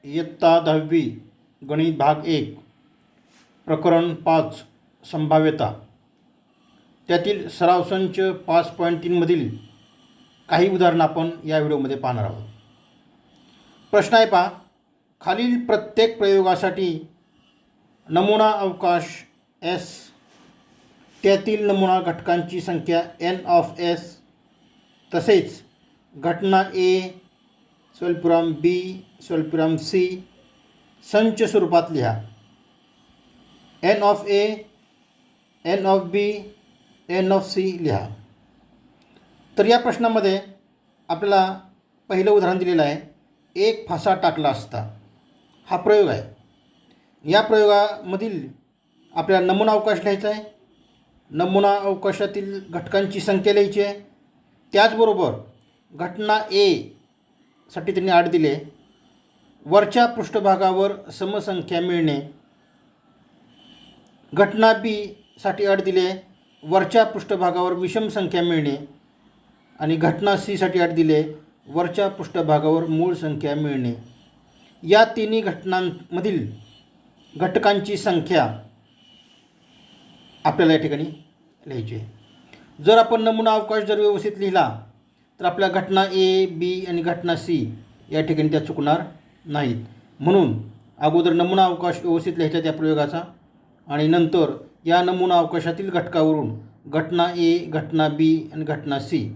इयत्ता 10वी गणित भाग 1 प्रकरण 5 संभाव्यता त्यातील सराव संच 5.3 मधील काही उदाहरणं आपण या व्हिडिओमध्ये पाहणार आहोत. प्रश्न आहे पहा, खालील प्रत्येक प्रयोगासाठी नमुना अवकाश S त्यातील नमुना घटकांची संख्या n ऑफ S तसेच घटना A स्वल्पविराम B स्वल्पविराम C संच स्वरूपात लिहा. n of A n of B n of C लिहा. तर या प्रश्नामध्ये आपल्याला पहिलं उदाहरण दिलेलं आहे, एक फासा टाकला असता. हा प्रयोग आहे. या प्रयोगामधील आपल्याला नमुना अवकाश लिहायचा आहे. नमुना अवकाशातील घटकांची संख्या लिहायची आहे. त्याचबरोबर घटना A साठी त्यांनी अट दिले, वरच्या पृष्ठभागावर समसंख्या मिळणे. घटना B साठी अट दिले, वरच्या पृष्ठभागावर विषम संख्या मिळणे. आणि घटना C साठी अट दिले, वरच्या पृष्ठभागावर मूळ संख्या मिळणे. या तिन्ही घटनांमधील घटकांची संख्या आपल्याला या ठिकाणी लिहायची आहे. जर आपण नमुना अवकाश जर व्यवस्थित लिहिला तर आपल्या घटना A, B आणि घटना C या ठिकाणी त्या चुकणार नाहीत. म्हणून अगोदर नमुना अवकाश व्यवस्थित लिहायचा त्या प्रयोगाचा आणि नंतर या नमुना अवकाशातील घटकावरून घटना A, घटना B आणि घटना C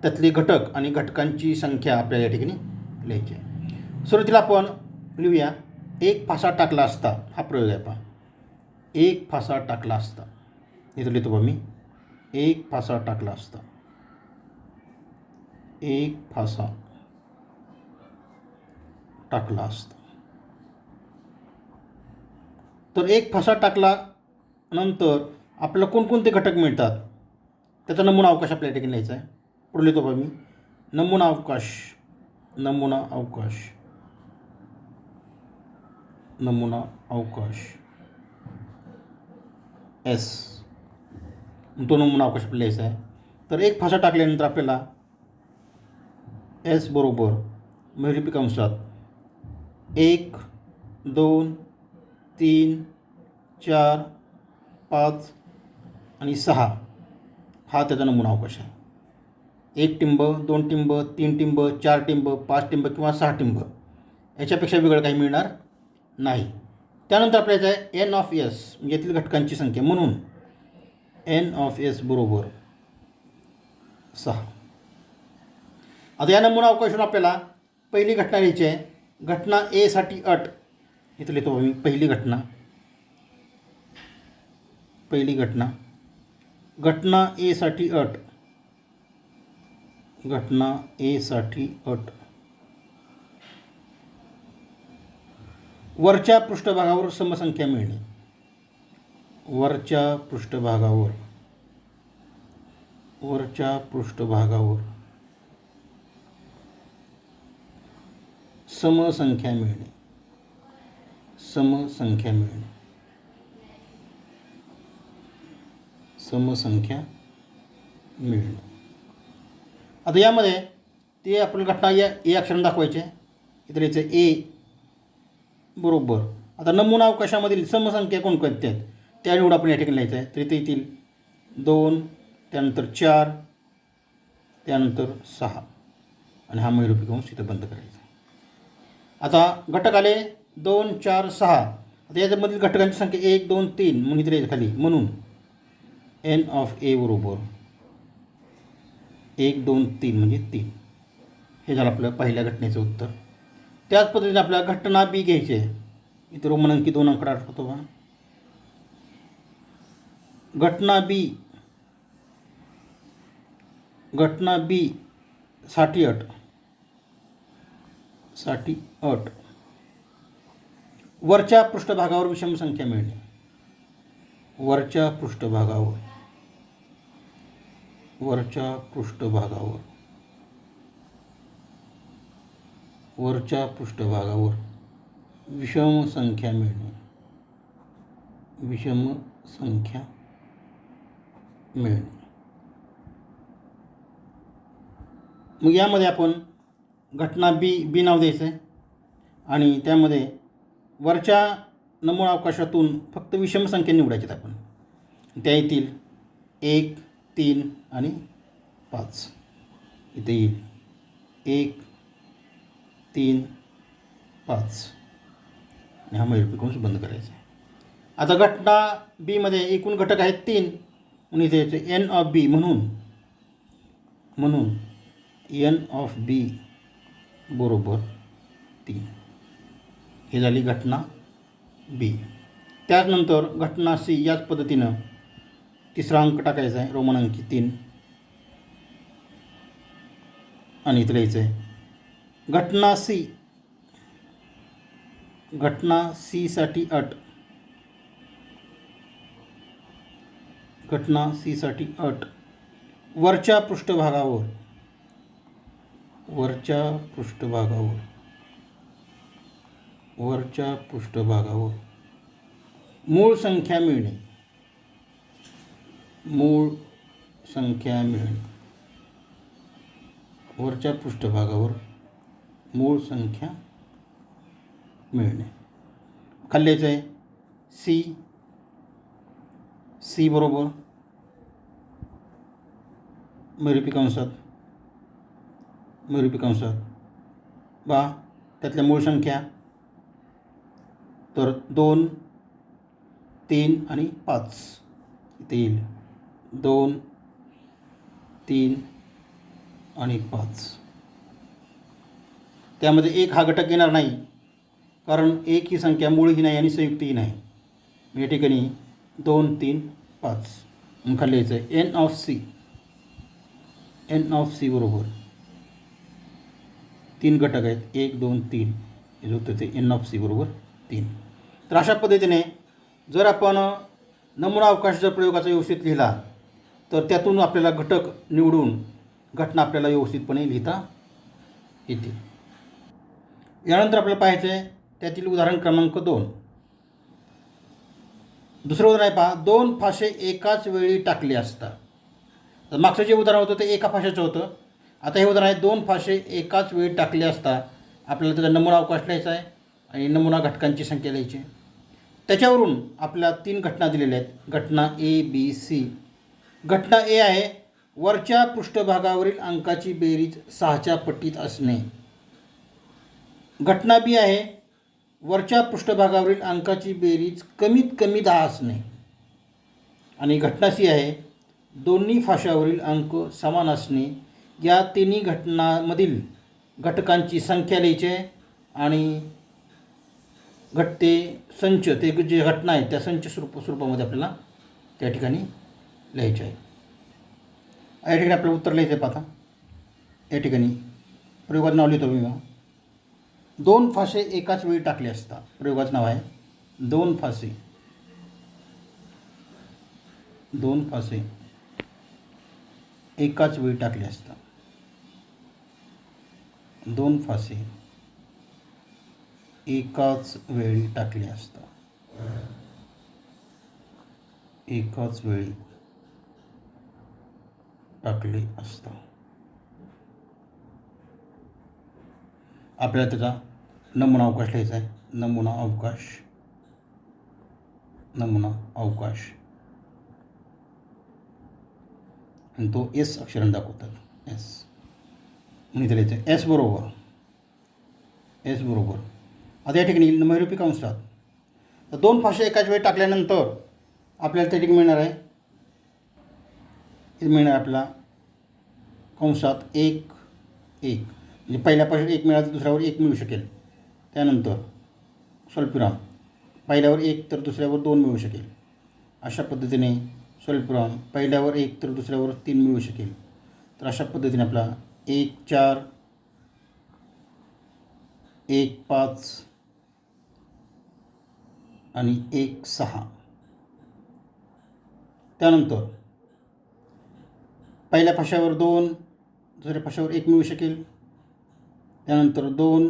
त्यातले घटक आणि घटकांची संख्या आपल्याला या ठिकाणी लिहायची आहे. सुरुवातीला आपण लिहूया, एक फासा टाकला असता. हा प्रयोग आहे पहा, एक फासा टाकला असता. इथं लिहितो बघा मी, एक फासा टाकला असता. एक फासा टाकला असता. तर एक फासा टाकला नंतर आपल्याला कोणकोणते घटक मिळतात त्याचा नमुना अवकाश आपल्या ठिकाणी लिहायचा आहे. पुढे लिहितो बघा मी, नमुना अवकाश, नमुना अवकाश, नमुना अवकाश S. तो नमुना अवकाश आपल्याला लिहायचा आहे. तर एक फासा टाकल्यानंतर आपल्याला S बरोबर महिरपी कंसात 1, 2, 3, 4, 5 आणि 6 हा त्याचा नमुना अवकाश आहे. 1 टिंब, 2 टिंब, 3 टिंब, 4 टिंब, 5 टिंब किंवा 6 टिंब याच्यापेक्षा वेगळं काही मिळणार नाही. त्यानंतर आपल्याला आहे n ऑफ S म्हणजे यातील घटकांची संख्या. म्हणून n ऑफ S बरोबर 6. आता या नमुना अवकाशातून आपल्याला पहिली घटना लिहायची आहे. घटना A साठी अट इथं लिहितो मी, पहिली घटना, पहिली घटना, घटना A साठी अट, घटना A साठी अट, वरच्या पृष्ठभागावर समसंख्या मिळणे. वरच्या पृष्ठभागावर, वरच्या पृष्ठभागावर समसंख्या मिळणे, समसंख्या मिळणे, समसंख्या मिळणे. आता यामध्ये ते आपण घटना या ए अक्षराने दाखवायचे. इथे लिहायचं A बरोबर. आता नमुना अवकाशामधील समसंख्या कोणकोणत्या आहेत त्या निवड आपण या ठिकाणी लिहायचं आहे. तर इथे येतील 2, त्यानंतर 4, त्यानंतर 6 आणि हा महिरपी कंस इथं बंद करायचा. आता घटक आले 2, 4, 6. आता याच्यामधील घटकांची संख्या 1, 2, 3 म्हणून इथे लिहायचं खाली. म्हणून n ऑफ A बरोबर 1, 2, 3 म्हणजे 3. हे झालं आपलं पहिल्या घटनेचं उत्तर. त्याच पद्धतीने आपल्याला घटना B घ्यायची आहे. इथे रोमन अंकी 2 अंकडा आठवतो बा. घटना B, घटना B साठी अट, साठी अट, वरच्या पृष्ठभागावर विषम संख्या मिळणे. वरच्या पृष्ठभागावर, वरच्या पृष्ठभागावर, वरच्या पृष्ठभागावर विषम संख्या मिळणे, विषम संख्या मिळणे. मग यामध्ये आपण घटना बी नाव द्यायचं आहे आणि त्यामध्ये वरच्या नमुना अवकाशातून फक्त विषम संख्या निवडायच्यात आपण. त्या येतील 1, 3 आणि 5. इथे येईल 1, 3, 5 आणि हा मैरपी कंस बंद करायचा आहे. आता घटना बीमध्ये एकूण घटक आहेत 3 म्हणून इथे यायचे एन ऑफ बी म्हणून एन ऑफ बी बरोबर 3. हे झाली घटना बी. त्यानंतर घटना सी याच पद्धतीनं तिसरा अंक टाकायचा आहे रोमन अंकी 3 आणि इथं लिहायचं आहे घटना सीसाठी अट. घटना सीसाठी अट वरच्या पृष्ठभागावर मूळ संख्या मिळणे. वरच्या पृष्ठभागावर मूळ संख्या मिळणे. खाली लिहायचं आहे सी बरोबर मैरपी कंसात त्यातल्या मूळ संख्या तर 2, 3 आणि 5 इथे येईल 2, 3 आणि 5. त्यामध्ये 1 हा घटक येणार नाही कारण 1 ही संख्या मूळही नाही आणि संयुक्तही नाही. या ठिकाणी 2, 3, 5 म्हणून खाली यायचं आहे एन ऑफ सी बरोबर 3 घटक आहेत 1, 2, 3 हे होतं ते एन ऑफ सी बरोबर 3. तर अशा पद्धतीने जर आपण नमुना अवकाश जर प्रयोगाचा व्यवस्थित लिहिला तर त्यातून आपल्याला घटक निवडून घटना आपल्याला व्यवस्थितपणे लिहिता येतील. यानंतर आपल्याला पाहायचं आहे त्यातील उदाहरण क्रमांक 2. दुसरं उदाहरण आहे पहा 2 फासे एकाच वेळी टाकले असता. मागचं जे उदाहरण होतं ते एका फाशाचं होतं. आता हे उदाहरण आहे 2 फासे एकाच वेळी टाकले असता. आपल्याला त्याचा नमुना अवकाश लिहायचा आहे आणि नमुना घटकांची संख्या लिहायची. त्याच्यावरून आपल्याला 3 घटना दिलेल्या आहेत. घटना ए बी सी. घटना ए आहे वरच्या पृष्ठभागावरील अंकाची बेरीज 6च्या पटीत असणे. घटना बी आहे वरच्या पृष्ठभागावरील अंकाची बेरीज कमीत कमी 10 असणे. आणि घटना सी आहे दोन्ही फाशावरील अंक समान असणे. या तिन्ही घटनांमधील घटकांची संख्या लिहायची आहे आणि घटते संच ते जे घटना आहे त्या संच स्वरूपामध्ये आपल्याला त्या ठिकाणी लिहायचे आहे. या ठिकाणी आपल्याला उत्तर लिहायचं आहे. पाहता या ठिकाणी प्रयोगाचं नाव लिहितो मी. 2 फासे एकाच वेळी टाकले असता. प्रयोगाचं नाव आहे 2 फासे एकाच वेळी टाकले असता. 2 फासे एकाच वेळी टाकले असता. आपल्याला त्याचा नमुना अवकाश लिहायचा आहे. नमुना अवकाश आणि तो एस अक्षराने दाखवतात. एस म्हणून इथे लिहायचं आहे एस बरोबर. आता या ठिकाणी मैरपी कंसात तर 2 फासे एकाच वेळी टाकल्यानंतर आपल्याला त्या ठिकाणी मिळणार आहे आपल्याला कंसात 1 म्हणजे पहिल्या फाशात 1 मिळाला तर दुसऱ्यावर 1 मिळू शकेल. त्यानंतर स्वल्पविराम पहिल्यावर 1 तर दुसऱ्यावर 2 मिळू शकेल. अशा पद्धतीने स्वल्पविराम पहिल्यावर 1 तर दुसऱ्यावर 3 मिळू शकेल. तर अशा पद्धतीने आपला 1, 4, 1, 5 आणि 1, 6. त्यानंतर पहिल्या फाशावर 2 दुसऱ्या फाशावर 1 मिळू शकेल. त्यानंतर 2,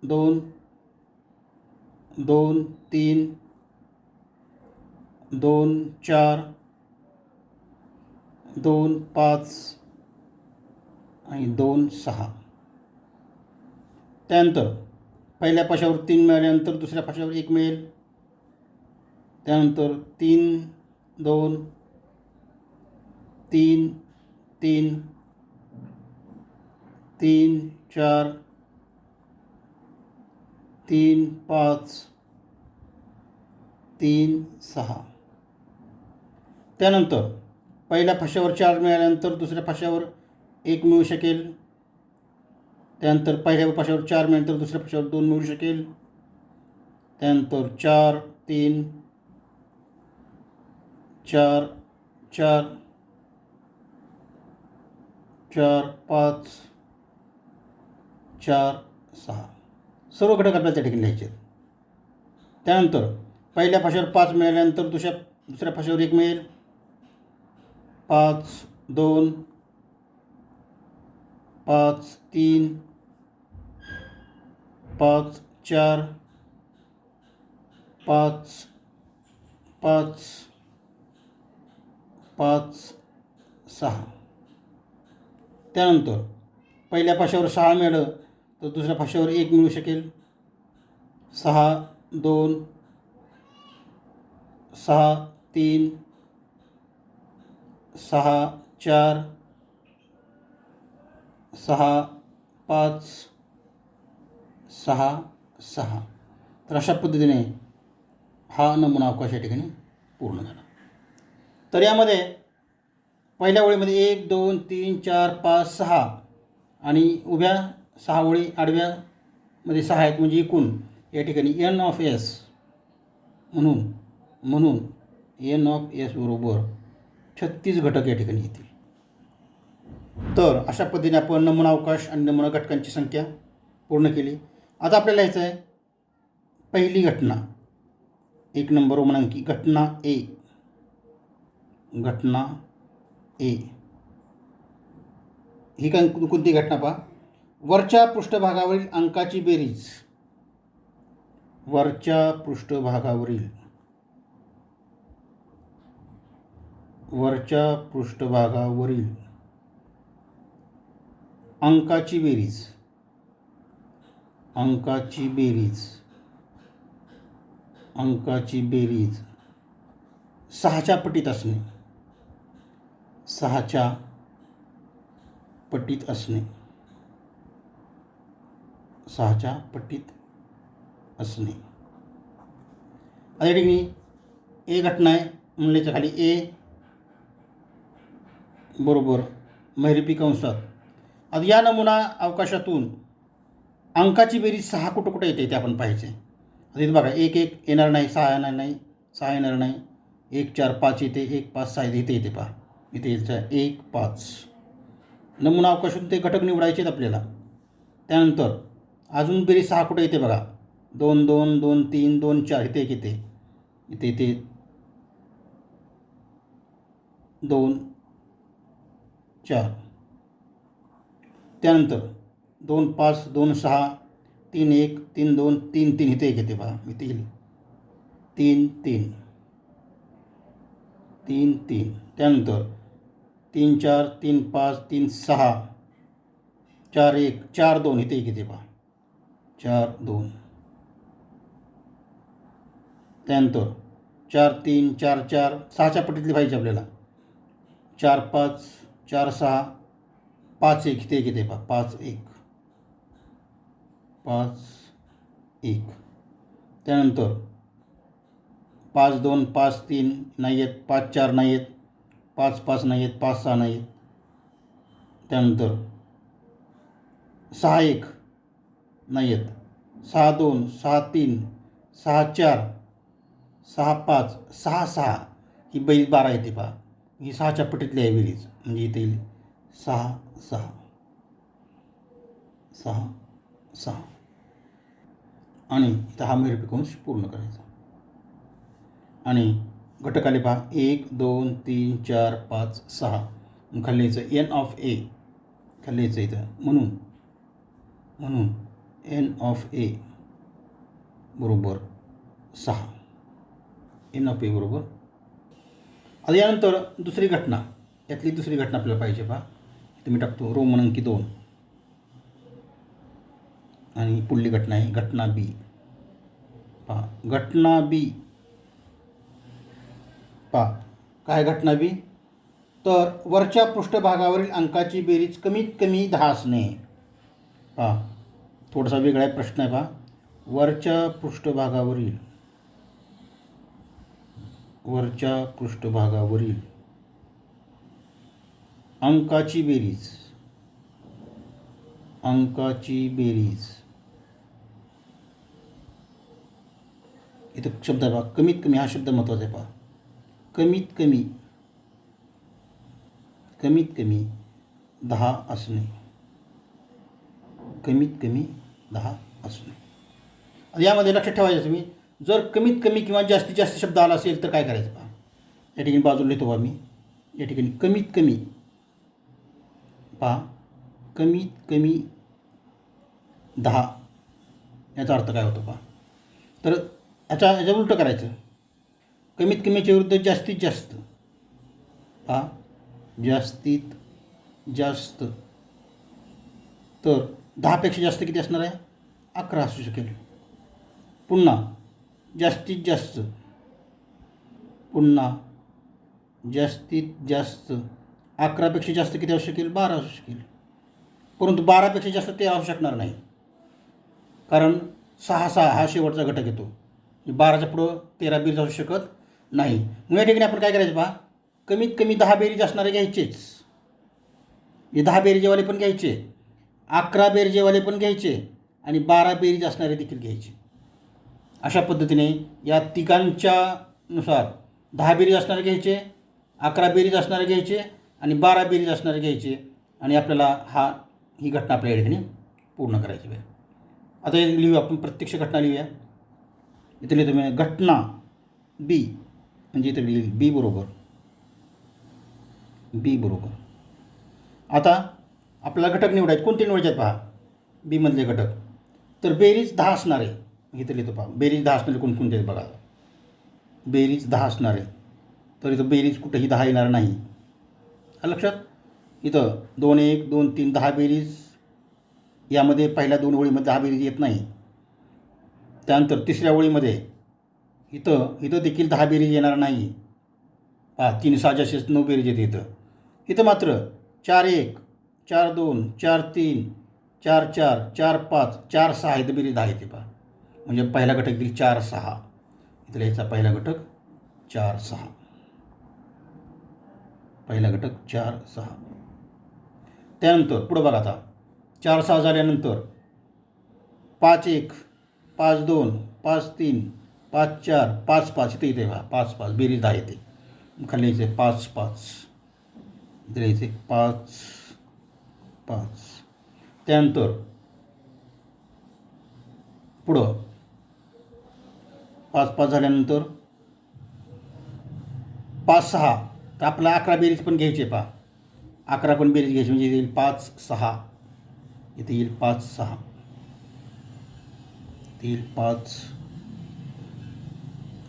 2, 2, 3, 2, 4, 2, 5 आणि 2, 6. त्यानंतर पहिल्या पाशावर 3 मिळाल्यानंतर दुसऱ्या पाशावर 1 मिळेल. त्यानंतर 3 2 3 3 3 4 3 5 3 6. त्यानंतर पहिल्या फाशावर 4 मिळाल्यानंतर दुसऱ्या फाशावर 1 मिळू शकेल. त्यानंतर पहिल्या फाशावर 4 मिळाल्यानंतर दुसऱ्या फाशावर 2 मिळू शकेल. त्यानंतर 4 3 4 4 4 5 4 6. सर्व घटक आपल्याला त्या ठिकाणी लिहायचे आहेत. त्यानंतर पहिल्या फाशावर 5 मिळाल्यानंतर दुसऱ्या फाशावर 1 मिळेल. 5 2 5 3 5 4 5 5 5 6. त्यानंतर पहिल्या फाशावर 6 मिळालं तर दुसऱ्या फाशावर 1 मिळू शकेल. 6 2 6 3 6 4 6 5 6 6. तर अशा पद्धतीने हा नमुना अवकाश या ठिकाणी पूर्ण झाला. तर यामध्ये पहिल्या ओळीमध्ये 1 2 3 4 5 6 आणि उभ्या 6 ओळी आडव्यामध्ये 6 आहेत, म्हणजे एकूण या ठिकाणी एन ऑफ एस म्हणून एन ऑफ एस बरोबर 36 घटक या ठिकाणी येतील. तर अशा पद्धतीने आपण नमुना अवकाश आणि नमुना घटकांची संख्या पूर्ण केली. आता आपल्याला लिहायचं आहे पहिली घटना, 1 नंबर रोमनांकी घटना ए. घटना ए ही कोणती घटना पहा. वरच्या पृष्ठभागावरील अंकाची बेरीज. वरच्या पृष्ठभागावरील अंकाची बेरीज. अंकाची बेरीज 6च्या पटीत असणे. 6च्या पटीत असणे. 6च्या पटीत असणे. आता या ठिकाणी ए घटना आहे म्हणल्याच्या खाली ए बरोबर महिरपी कंसात. आता या नमुना अवकाशातून अंकाची बेरीज 6 कुठं कुठं येते ते आपण पाहायचे. आता इथे बघा 1 1 येणार नाही, 6 येणार नाही, 6 येणार नाही, 1 4 5 येते, 1 5 6 इथे येते. पहा इथे यायचं 1 5. नमुना अवकाशातून ते घटक निवडायचे आहेत आपल्याला. त्यानंतर अजून बेरीज 6 कुठं येते बघा. 2 2 2 3 2 4 इथे एक येते. इथे येते 2 4. त्यानंतर 2 5 2 6 3 1 3 2 3 3 इथे एक येते पहा. इथे येईल 3 3 3 3. त्यानंतर 3 4 3 5 3 6 4 1 4 2 इथे एक येते पहा. 4 2. त्यानंतर 4 3 4 4 6च्या पटीतली पाहिजे आपल्याला. 4 5 4 6 5 1 इथे एक येते पहा. 5 1 5 1. त्यानंतर 5 2 5 3 नाही आहेत, 5 4 नाही आहेत, 5 5 नाही आहेत, 5 6 नाही आहेत. त्यानंतर 6 1 नाही आहेत, 6 2 6 3 6 4 6 5 6 6 ही बेरीज 12 येते पहा. ही 6च्या पटीतली आहे बेरीज, म्हणजे इथे येईल 6 6 6 6. आणि इथं हा महिरपी कंस पूर्ण करायचा. आणि घटक आले पहा 1 2 3 4 5 6. खाली यायचं एन ऑफ ए. खाली यायचं इथं म्हणून एन ऑफ ए बरोबर 6. एन ऑफ ए बरोबर. आता यानंतर दुसरी घटना, यातली दुसरी घटना आपल्याला पाहिजे पहा. तुम्ही टाकतो रोमन अंकी 2. आणि पुढली घटना आहे घटना बी. पहा घटना बी. पहा काय घटना बी, तर वरच्या पृष्ठभागावरील अंकाची बेरीज कमीत कमी 10 असणे. पहा थोडासा वेगळा प्रश्न आहे. पहा वरच्या पृष्ठभागावरील अंकाची बेरीज इथं शब्द आहे पहा कमीत कमी, हा शब्द महत्त्वाचा आहे. पहा कमीत कमी 10 असणे. कमीत कमी 10 असणे. यामध्ये लक्षात ठेवायचं तुम्ही, जर कमीत कमी किंवा जास्तीत जास्त शब्द आला असेल तर काय करायचं. पहा या ठिकाणी बाजूला लिहितो बा मी. या ठिकाणी कमीत कमी. पहा कमीत कमी 10 याचा अर्थ काय होतो. पहा तर याच्या उलटं करायचं. कमीत कमीच्या विरुद्ध जास्तीत जास्त. पहा जास्तीत जास्त, तर 10पेक्षा जास्त किती असणार आहे, 11 असू शकेल. पुन्हा जास्तीत जास्त, पुन्हा जास्तीत जास्त 11पेक्षा जास्त किती असू शकेल, 12 असू शकेल. परंतु 12पेक्षा जास्त ते असू शकणार नाही, कारण 6 हा शेवटचा घटक येतो. 12च्या पुढं 13 बेरीज असू शकत नाही. मग या ठिकाणी आपण काय करायचं. पहा कमीत कमी 10 बेरीज असणारे घ्यायचेच. हे 10 बेरीजेवाले पण घ्यायचे, 11 बेरीजेवाले पण घ्यायचे आणि 12 बेरीज असणारे देखील घ्यायचे. अशा पद्धतीने या तिघांच्या नुसार 10 बेरीज असणारे घ्यायचे, 11 बेरीज असणारे घ्यायचे आणि 12 बेरीज असणारे घ्यायचे. आणि आपल्याला ही घटना आपल्या या ठिकाणी पूर्ण करायची आहे. आता हे लिहूया आपण, प्रत्यक्ष घटना लिहूया. इथे लिहितो मी घटना बी, म्हणजे इथे लिहिल बी बरोबर. आता आपल्याला घटक निवडायचे. कोणते निवडायचे आहेत पहा बीमधले घटक. तर बेरीज 10 असणारे इथं लिहितो. पहा बेरीज 10 असणारे कोणकोणते आहेत बघा. बेरीज 10 असणारे, तर इथं बेरीज कुठेही 10 येणार नाही. लक्षात. इथं 2 1 2 3 10 बेरीज, यामध्ये पहिल्या 2 ओळीमध्ये 10 बेरीज येत नाही. त्यानंतर तिसऱ्या ओळीमध्ये इथं देखील 10 बेरीज येणार नाही. पहा 3 6 जास्तीत 9 बेरीज येते. इथं मात्र 4 1 4 2 4 3 4 4 4 5 4 6 इथं बेरीज 10 येते. पहा म्हणजे पहिला घटक येईल 4 6. इथं लिहायचा पहिला घटक 4 6. पहिला घटक 4 6. त्यानंतर पुढं बघा. आता 4 6 झाल्यानंतर 5 1 5 2 5 3 5 4 5 5 इथे येते. पहा 5 5 बेरीज 10 येते. खाली यायचे 5 5. इथे यायचे 5 5. त्यानंतर पुढं 5 5 झाल्यानंतर 5 6, तर आपल्याला 11 बेरीज पण घ्यायचे. पहा 11 पण बेरीज घ्यायची, म्हणजे येईल 5 6. इथे येईल 5 6. इथे येईल 5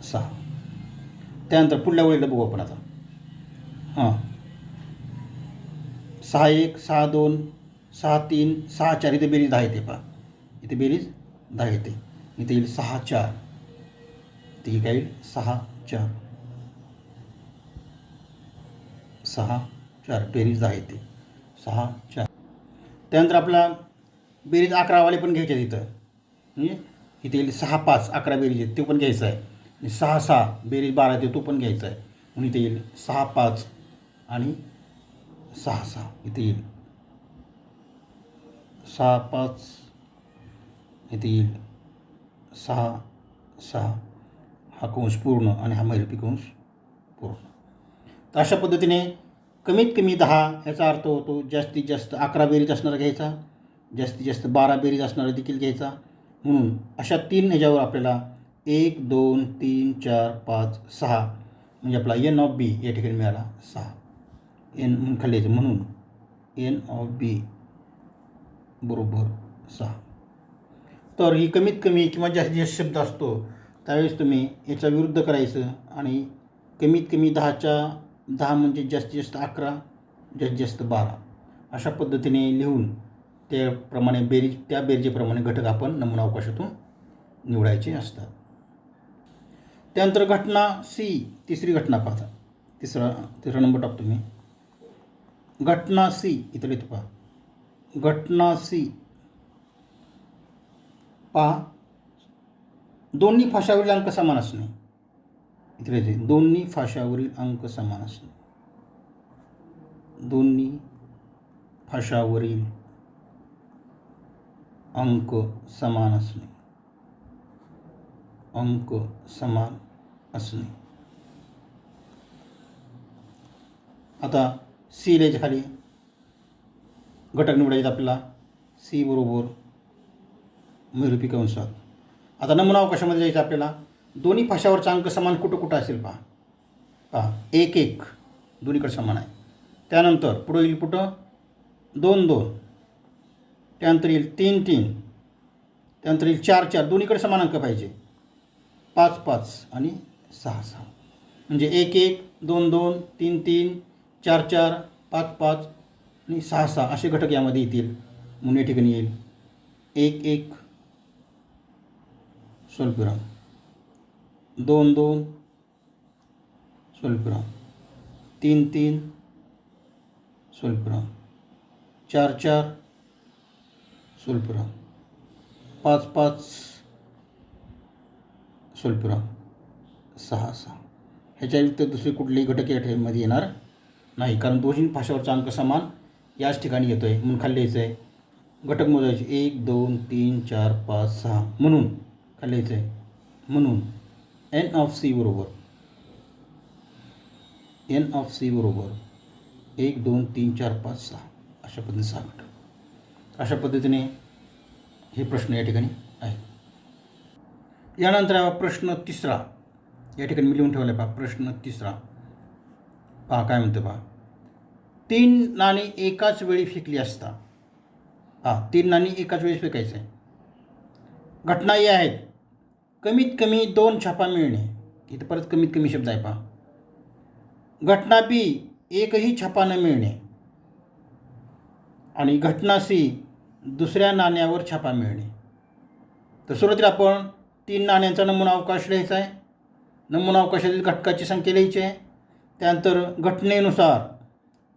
6. त्यानंतर पुढल्या वेळेला बघू आपण. आता 6 1 6 2 6 3 6 4 इथे बेरीज 10 येते. पहा इथे बेरीज 10 येते. इथे येईल 6 4. इथे काय येईल 6 4. 6 4 बेरीज 10 येते. 6 4. त्यानंतर आपला बेरीज 11वाले पण घ्यायचे तिथं. म्हणजे इथे येईल 6 5 11 बेरीज आहेत, ते पण घ्यायचं आहे. आणि 6 6 बेरीज 12 येते, तो पण घ्यायचा आहे. म्हणून इथे येईल 6 5 आणि 6 6. इथे येईल 6 5. इथे येईल 6 6. हा कंस पूर्ण आणि हा महिरपी कंस पूर्ण. तर अशा पद्धतीने कमीत कमी 10 याचा अर्थ होतो जास्तीत जास्त 11 बेरीज असणारा घ्यायचा, जास्तीत जास्त 12 बेरीज असणारा देखील घ्यायचा. म्हणून अशा 3 ह्याच्यावर आपल्याला 1 2 3 4 5 6 म्हणजे आपला एन ऑफ बी या ठिकाणी मिळाला 6. एन म्हणून खाली यायचं, म्हणून एन ऑफ बी बरोबर 6. तर ही कमीत कमी किंवा जास्तीत जास्त शब्द असतो त्यावेळेस तुम्ही याचा विरुद्ध करायचं आणि कमीत कमी 10 म्हणजे जास्तीत जास्त 11, जास्तीत जास्त 12 अशा पद्धतीने लिहून त्याप्रमाणे त्या बेरजेप्रमाणे घटक आपण नमुना अवकाशातून निवडायचे असतात. त्यानंतर घटना सी, तिसरी घटना पाहता. तिसरा नंबर टाकतो मी. घटना सी इथं लिहितो पहा. घटना सी पहा, दोन्ही फाशावरील अंक समान असणे. इथे लिहिते दोन्ही फाशावरील अंक समान असणे. दोन्ही फाशावरील अंक समान असणे. अंक समान असणे. आता सी लिहायच्या खाली घटक निवडायचे आपल्याला. सी बरोबर महिरूपी कंसात. आता नमुना अवकाशामध्ये जायचं आपल्याला. दोन्ही फाशावरचा अंक समान कुठं कुठं असेल पहा. 1-1 दोन्हीकडे समान आहे. त्यानंतर पुढं येईल कुठं 2-2. त्यानंतर येईल 3-3. त्यानंतर येईल 4-4 दोन्हीकडे समान अंक पाहिजे. 5-5 आणि 6-6 म्हणजे 1-1, 2-2, 3-3, 4-4, 5-5 आणि 6-6 असे घटक यामध्ये येतील. म्हणून या ठिकाणी येईल 1-1 स्वल्पविराम, 2-2 स्वल्पविराम, 3-3 स्वल्पविराम, 4-4 स्वल्पविराम, 5-5 स्वल्पविराम, 6-6. ह्याच्या व्यतिरिक्त दुसरे कुठलेही घटक या ठेमध्ये येणार नाही, कारण दोन्ही फाशावरचा अंक समान याच ठिकाणी येतो आहे. म्हणून खाली यायचं आहे घटक मोजायचे 1, 2, 3, 4, 5, 6 म्हणून खाली यायचं आहे. म्हणून एन ऑफ सी बरोबर 1, 2, 3, 4, 5, 6 अशा पद्धतीने 6 घटक. अशा पद्धतीने हे प्रश्न या ठिकाणी आहे. यानंतर प्रश्न तिसरा या ठिकाणी मी लिहून ठेवला आहे पहा. प्रश्न तिसरा पहा काय म्हणते पहा. 3 नाणी एकाच वेळी फेकली असता. 3 नाणी एकाच वेळी फेकायचं आहे. घटना या आहेत. कमीत कमी 2 छापा मिळणे. इथं परत कमीत कमी शब्द आहे पहा. घटना बी एकही छापा न मिळणे. आणि घटना सी दुसऱ्या नाण्यावर छापा मिळणे. तर सुरुवातीला आपण 3 नाण्यांचा नमुना अवकाश लिहायचा आहे. नमुना अवकाशातील घटकाची संख्या लिहायची आहे. त्यानंतर घटनेनुसार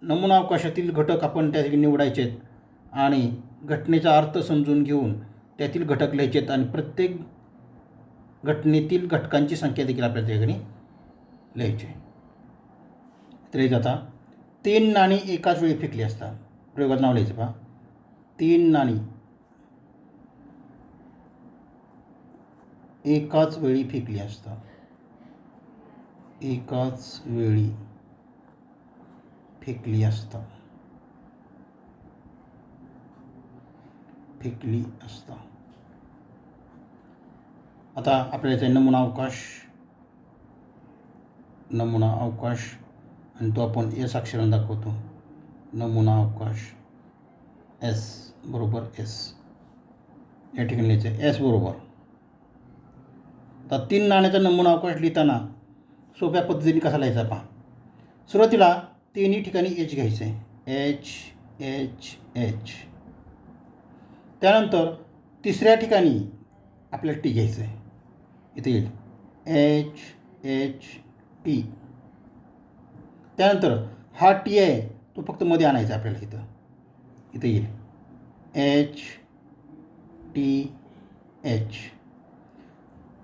नमुना अवकाशातील घटक आपण त्या ठिकाणी निवडायचे आहेत आणि घटनेचा अर्थ समजून घेऊन त्यातील घटक लिहायचे आहेत आणि प्रत्येक घटनेतील घटकांची संख्या देखील आपल्या त्या ठिकाणी लिहायची आहे. तर आता 3 नाणी एकाच वेळी फेकली असता. प्रयोगात नाव लिहायचं पहा. 3 नाणी एकाच वेळी फेकली असता. एकाच वेळी फेकली असता. फेकली असता. आता आपल्याला याचा नमुना अवकाश आणि तो आपण एस अक्षराने दाखवतो. नमुना अवकाश एस बरोबर एस या ठिकाणी लिहायचं आहे. एस बरोबर. आता 3 नाण्याचा नमुना अवकाश लिहिताना सोप्या पद्धतीने कसा लिहायचा पहा. सुरुवातीला तिन्ही ठिकाणी एच घ्यायचं आहे. एच. त्यानंतर तिसऱ्या ठिकाणी आपल्याला टी घ्यायचं आहे. इथे येईल एच टी. त्यानंतर हा टी आहे तो फक्त मध्ये आणायचा आपल्याला. इथे येईल एच टी एच.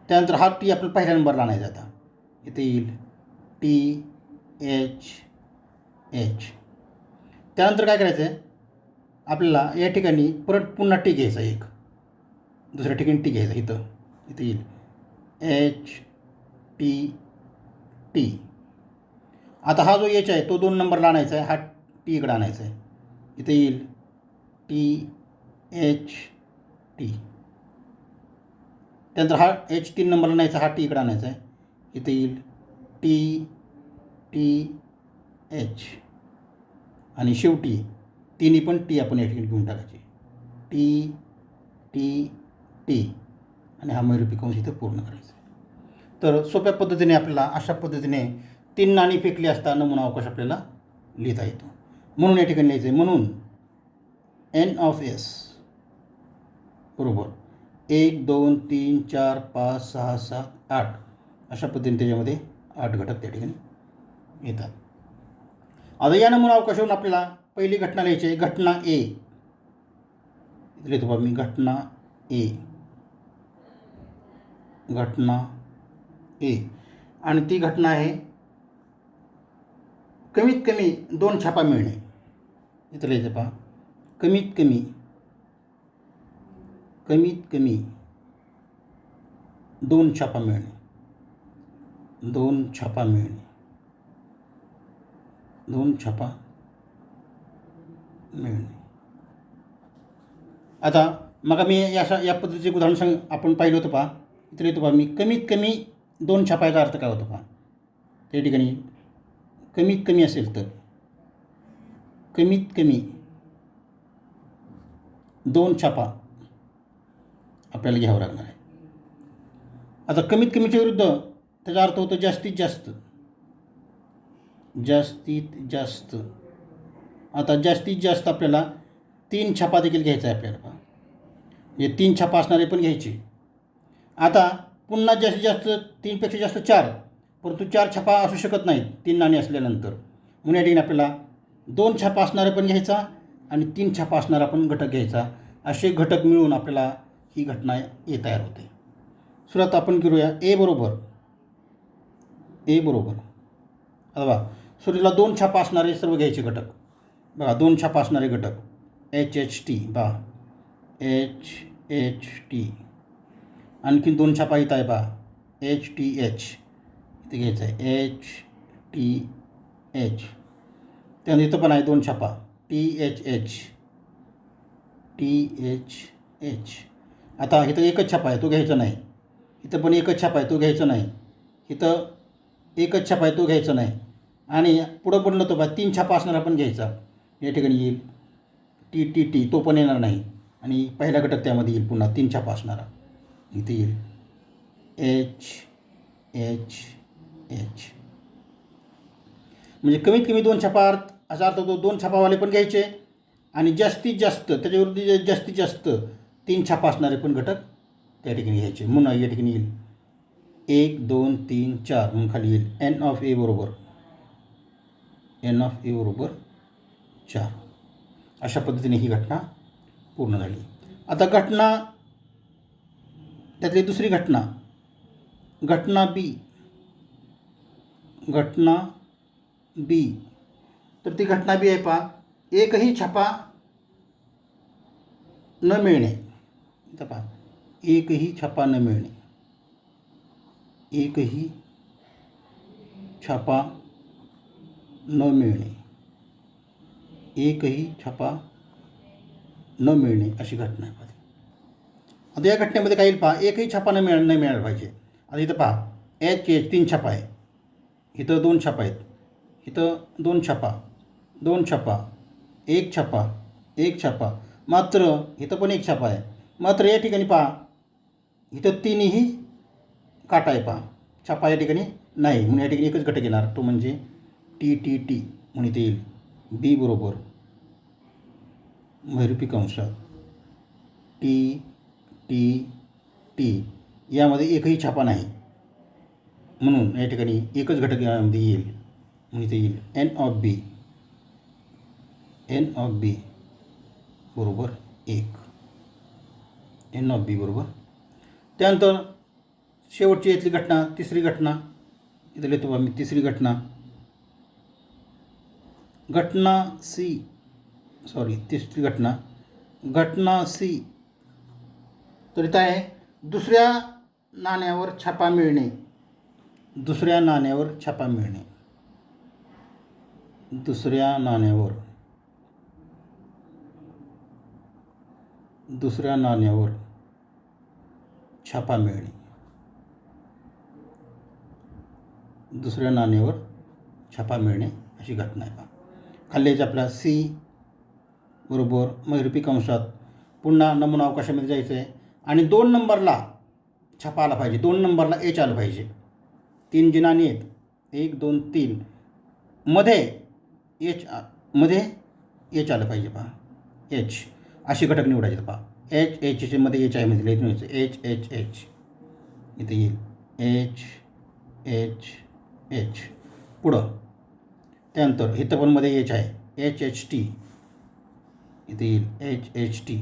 त्यानंतर हा टी आपल्याला पहिल्या नंबरला आणायचा. आता इथे येईल टी एच एच. त्यानंतर काय करायचं आहे आपल्याला या ठिकाणी परत पुन्हा टी घ्यायचा एक. दुसऱ्या ठिकाणी टी घ्यायचा. इथे येईल एच टी. आता हा जो एच आहे तो 2 नंबरला आणायचा आहे. हा टी इकडे आणायचा आहे. इथे येईल टी एच टी. त्यानंतर हा एच 3 नंबरला आणायचा. हा टी इकडे आणायचा आहे. इथे येईल टी एच. आणि शेवटी तिन्ही पण टी आपण या ठिकाणी घेऊन टाकायची. टी आणि हा महिरूपी कंस इथं पूर्ण करायचा. तर सोप्या पद्धतीने आपल्याला अशा पद्धतीने 3 नाणी फेकली असता नमुना अवकाश आपल्याला लिहिता येतो. म्हणून या ठिकाणी लिहायचं आहे. म्हणून एन ऑफ एस बरोबर 1 2 3 4 5 6 7 8 अशा पद्धतीने त्याच्यामध्ये 8 घटक त्या ठिकाणी येतात. आता या नमुना अवकाशावरून आपल्याला पहिली घटना लिहायची आहे. घटना ए लिहितो बा मी. घटना ए, घटना ए, आणि ती घटना आहे कमीत कमी 2 छापा मिळणे. इथं लिहायचं पहा. कमीत कमी 2 छापा मिळणे. 2 छापा मिळणे. 2 छापा मिळणे. आता मग मी या पद्धतीचे उदाहरण आपण पाहिलं होतं पहा. इथे लिहितो पहा मी. कमीत कमी 2 छापायचा अर्थ काय होतो पहा. त्या ठिकाणी कमीत कमी असेल तर कमीत कमी 2 छापा आपल्याला घ्यावं लागणार आहे. आता कमीत कमीच्या विरुद्ध त्याचा अर्थ होतो जास्तीत जास्त. जास्तीत जास्त. आता जास्तीत जास्त आपल्याला 3 छापा देखील घ्यायचा आहे आपल्याला पहा. हे 3 छापा असणारे पण घ्यायचे. आता पुन्हा जास्तीत जास्त 3पेक्षा जास्त 4, परंतु 4 छापा असू शकत नाहीत 3 नाणी असल्यानंतर. म्हणून या ठिकाणी आपल्याला 2 छापा असणारे पण घ्यायचा आणि 3 छापा असणारा पण घटक घ्यायचा. असे घटक मिळून आपल्याला ही घटना तयार होते. सुरुवात आपण करूया. ए बरोबर आता बघा सुरुवातीला 2 छापा असणारे सर्व घ्यायचे घटक. बघा 2 छापा असणारे घटक HHT बघा HHT. आणखीन 2 छापा इथं आहे पहा HTH. इथे घ्यायचं आहे HTH. त्यानंतर इथं पण आहे 2 छापा THH. आता इथं एकच छापा आहे तो घ्यायचा नाही. इथं पण एकच छापा आहे तो घ्यायचा नाही. इथं एकच छापा आहे तो घ्यायचा नाही. आणि पुढं पडलं तो बा 3 छापा असणारा पण घ्यायचा. या ठिकाणी येईल TTT, तो पण येणार नाही. आणि पहिला घटक त्यामध्ये येईल पुन्हा 3 छापा असणारा. इथे येईल HHH. म्हणजे कमीत कमी 2 छापा असा अर्थ होतो. 2 छापावाले पण घ्यायचे आणि जास्तीत जास्त त्याच्यावरती जास्तीत जास्त 3 छापा असणारे पण घटक त्या ठिकाणी घ्यायचे. म्हणून या ठिकाणी येईल 1 2 3 4 म्हणून खाली येईल N ऑफ A बरोबर 4. अशा पद्धतीने ही घटना पूर्ण झाली. आता घटना त्यातली दुसरी घटना बी. तर ती घटना बी आहे पहा. एकही छापा न मिळणे. इथं पहा एकही छापा न मिळणे. एकही छापा न मिळणे. एकही छापा न मिळणे अशी घटना आहे. आता या घटनेमध्ये काय येईल पहा. एकही छापा न मिळायला पाहिजे. आता इथं पहा HH 3 छापा आहे. इथं 2 छापा आहेत. इथं 2 छापा 1 छापा मात्र इथं पण 1 छापा आहे. मात्र या ठिकाणी पहा इथं 3ही काटा आहे पहा. छापा या ठिकाणी नाही. म्हणून या ठिकाणी एकच घटक येणार तो म्हणजे TTT. म्हणून इथे येईल B बरोबर महिरूपी कंसात TTT. यामध्ये एकही छापा नाही म्हणून या ठिकाणी एकच घटक यामध्ये येईल. म्हणून इथे येईल N ऑफ B बरोबर 1. N ऑफ B बरोबर. त्यानंतर शेवटची यातली घटना तिसरी घटना इथं लिहितो बा मी. तिसरी घटना C. तर इथं आहे दुसऱ्या नाण्यावर छापा मिळणे. दुसऱ्या नाण्यावर छापा मिळणे. दुसऱ्या नाण्यावर छापा मिळणे. दुसऱ्या नाण्यावर छापा मिळणे अशी घटना आहे. खाली यायचं आपला C बरोबर महिरूपी कंसात. पुन्हा नमुना अवकाशामध्ये जायचं आहे आणि 2 नंबरला छापा आला पाहिजे. 2 नंबरला H आलं पाहिजे. 3 जी नाणी आहेत 1 2 3 मध्ये H आलं पाहिजे पहा H. असे घटक निवडायचे. पहा एच एचमध्ये एच आहे म्हणजे इथून यायचं एच एच एच इथे येईल एच एच एच पुढं. त्यानंतर इथं पण मध्ये एच आहे एच एच टी इथे येईल एच एच टी.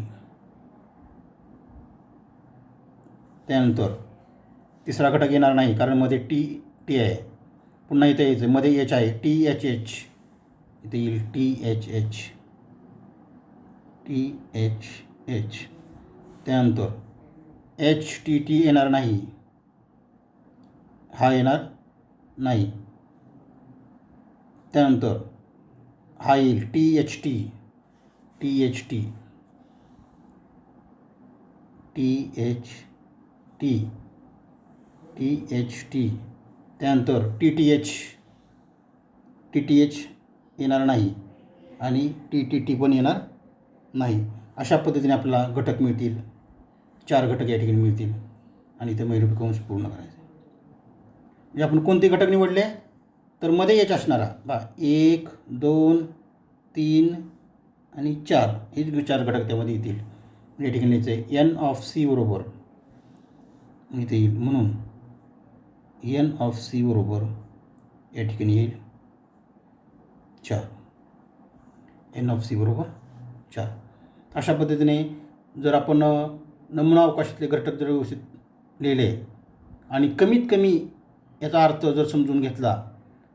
त्यानंतर तिसरा घटक येणार नाही कारण मध्ये टी टी आहे. पुन्हा इथे यायचं मध्ये एच आहे टी एच एच इथे येईल T H H T H H. त्यानंतर एच टी टी येणार नाही, हा येणार नाही. त्यानंतर हा येईल T H T T H T T H T T H T. त्यानंतर टी टी एच येणार नाही आणि टी टी टी पण येणार नाही. अशा पद्धतीने आपल्याला घटक मिळतील, 4 घटक या ठिकाणी मिळतील आणि इथे महिरपी कंस पूर्ण करायचे. म्हणजे आपण कोणते घटक निवडले तर मध्ये एच असणारा 1 2 3 आणि 4 हे 4 घटक त्यामध्ये येतील. या ठिकाणी यायचं एन ऑफ सी बरोबर इथे येईल म्हणून एन ऑफ सी बरोबर या ठिकाणी येईल 4. एन ऑफ सी बरोबर 4. अशा पद्धतीने जर आपण नमुना अवकाशातले घटक जर व्यवस्थित लिहिले आणि कमीत कमी याचा अर्थ जर समजून घेतला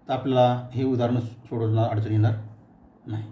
तर आपल्याला हे उदाहरण सोडवण्यात अडचण येणार नाही.